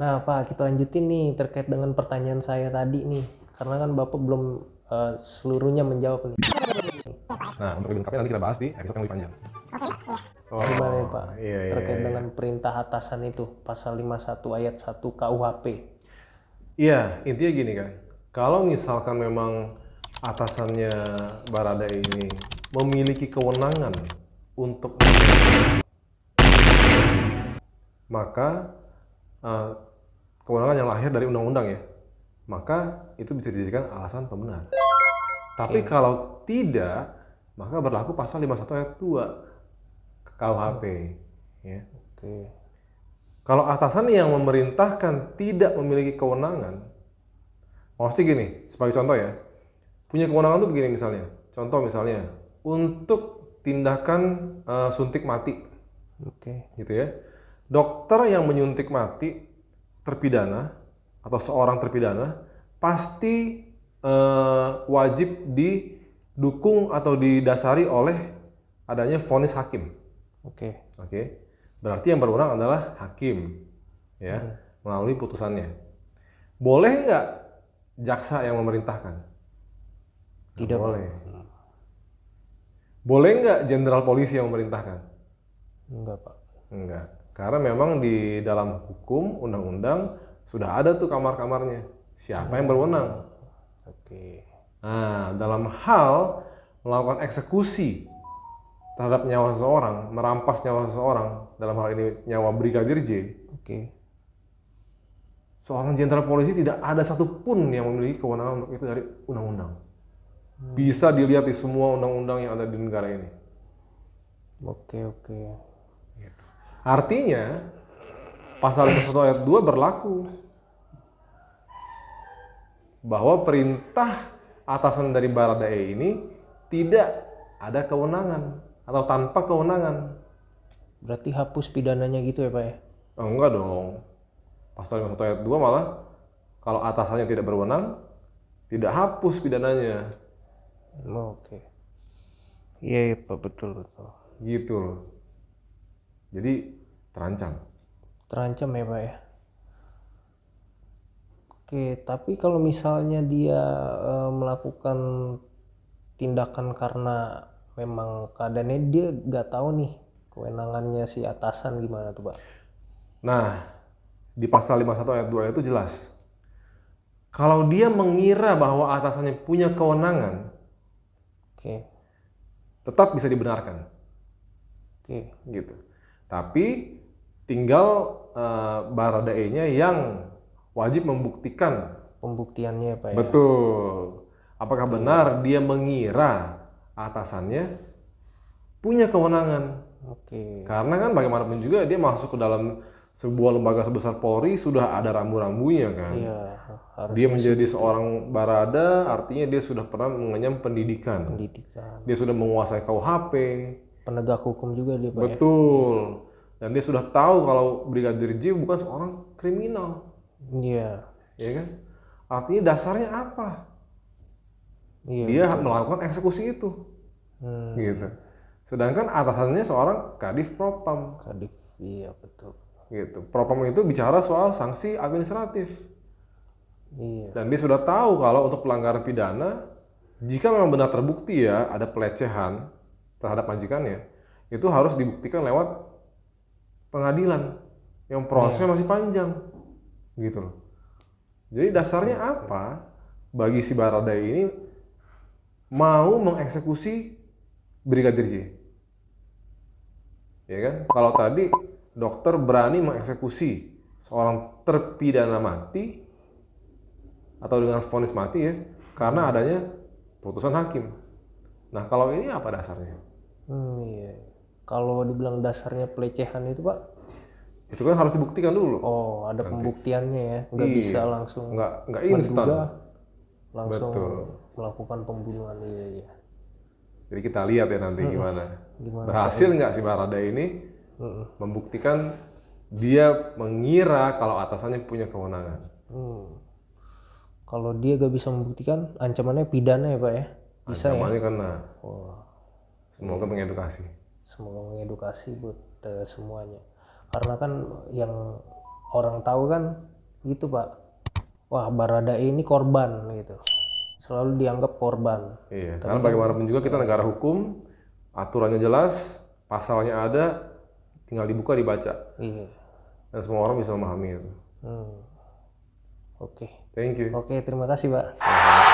Nah, Pak, kita lanjutin nih terkait dengan pertanyaan saya tadi nih. Karena kan Bapak belum seluruhnya menjawab nih. Nah, untuk lebih lengkapnya nanti kita bahas di episode yang lebih panjang. Gimana nih, Pak? Iya. Terkait dengan perintah atasan itu, pasal 51 ayat 1 KUHP. Iya, intinya gini kan. Kalau misalkan memang atasannya Baradae ini memiliki kewenangan untuk maka kewenangan yang lahir dari undang-undang ya, maka itu bisa dijadikan alasan pembenar. Tapi kalau tidak, maka berlaku pasal 51 ayat 2 KUHP. Ya. Oke. Kalau atasan yang memerintahkan tidak memiliki kewenangan, maksudnya gini, sebagai contoh ya, punya kewenangan tuh begini misalnya, contoh misalnya, untuk tindakan suntik mati, Oke. gitu ya. Dokter yang menyuntik mati terpidana atau seorang terpidana pasti wajib didukung atau didasari oleh adanya vonis hakim. Oke. Oke, berarti yang berwenang adalah hakim, ya, melalui putusannya. Boleh nggak jaksa yang memerintahkan? Tidak, Pak. Boleh. Boleh nggak jenderal polisi yang memerintahkan? Enggak, Pak. Enggak, karena memang di dalam hukum undang-undang sudah ada tuh kamar-kamarnya. Siapa yang berwenang? Oke. Nah, dalam hal melakukan eksekusi terhadap nyawa seseorang, merampas nyawa seseorang, dalam hal ini nyawa Brigadir J, Oke. seorang jenderal polisi tidak ada satupun yang memiliki kewenangan untuk itu dari undang-undang. Bisa dilihat di semua undang-undang yang ada di negara ini. Oke. Artinya, pasal 51 ayat 2 berlaku bahwa perintah atasan dari Baradae ini tidak ada kewenangan atau tanpa kewenangan. Berarti hapus pidananya gitu ya, Pak ya? Oh, enggak dong. Pasal 51 ayat 2 malah kalau atasannya tidak berwenang, tidak hapus pidananya. Oke. Iya, Pak, betul. Gitu loh. Jadi terancam. Terancam ya, Pak ya? Oke, tapi kalau misalnya dia melakukan tindakan karena memang keadaannya dia nggak tahu nih kewenangannya si atasan gimana tuh, Pak? Nah, di pasal 51 ayat 2 itu jelas. Kalau dia mengira bahwa atasannya punya kewenangan, Oke. tetap bisa dibenarkan. Oke. Gitu. Tapi tinggal Baradae-nya yang wajib membuktikan. Pembuktiannya, Pak ya? Betul. Apakah benar dia mengira atasannya punya kewenangan? Oke. Karena kan bagaimanapun juga dia masuk ke dalam sebuah lembaga sebesar Polri sudah ada rambu-rambunya kan. Iya, harusnya Dia menjadi seorang barada, artinya dia sudah pernah mengenyam pendidikan. pendidikan. Dia sudah menguasai KUHP. Penegak hukum juga dia, Pak ya? Betul. Dan dia sudah tahu kalau Brigadir J bukan seorang kriminal. Iya. Ya kan? Artinya dasarnya apa? Iya. Dia melakukan eksekusi itu. Gitu. Sedangkan atasannya seorang Kadif Propam. Kadif, iya betul. Gitu. Propam itu bicara soal sanksi administratif. Iya. Dan dia sudah tahu kalau untuk pelanggaran pidana, jika memang benar terbukti ya ada pelecehan terhadap majikannya, itu harus dibuktikan lewat pengadilan yang prosesnya masih panjang. Gitu loh. Jadi dasarnya apa bagi si Baradae ini mau mengeksekusi Brigadir J? Ya kan? Kalau tadi dokter berani mengeksekusi seorang terpidana mati atau dengan vonis mati ya, karena adanya putusan hakim. Nah, kalau ini apa dasarnya? Iya. Kalau dibilang dasarnya pelecehan itu, Pak? Itu kan harus dibuktikan dulu. Oh, ada pembuktiannya ya. Nggak bisa langsung nggak instan. menduga, langsung Betul. melakukan pembunuhan. Iya. Jadi kita lihat ya nanti gimana. Gimana, Berhasil nggak si Baradae ini membuktikan dia mengira kalau atasannya punya kewenangan. Kalau dia gak bisa membuktikan, ancamannya pidana ya, Pak ya? Bisa Ancamannya ya? kena. Wah, Semoga mengedukasi. semoga mengedukasi buat semuanya. Karena kan yang orang tahu kan gitu Pak, wah Baradae ini korban gitu, selalu dianggap korban. Iya, karena bagaimanapun juga kita negara hukum, aturannya jelas, pasalnya ada, tinggal dibuka dibaca, Iya. dan semua orang bisa memahami itu. Oke. Thank you. Oke, terima kasih Pak. Sama-sama.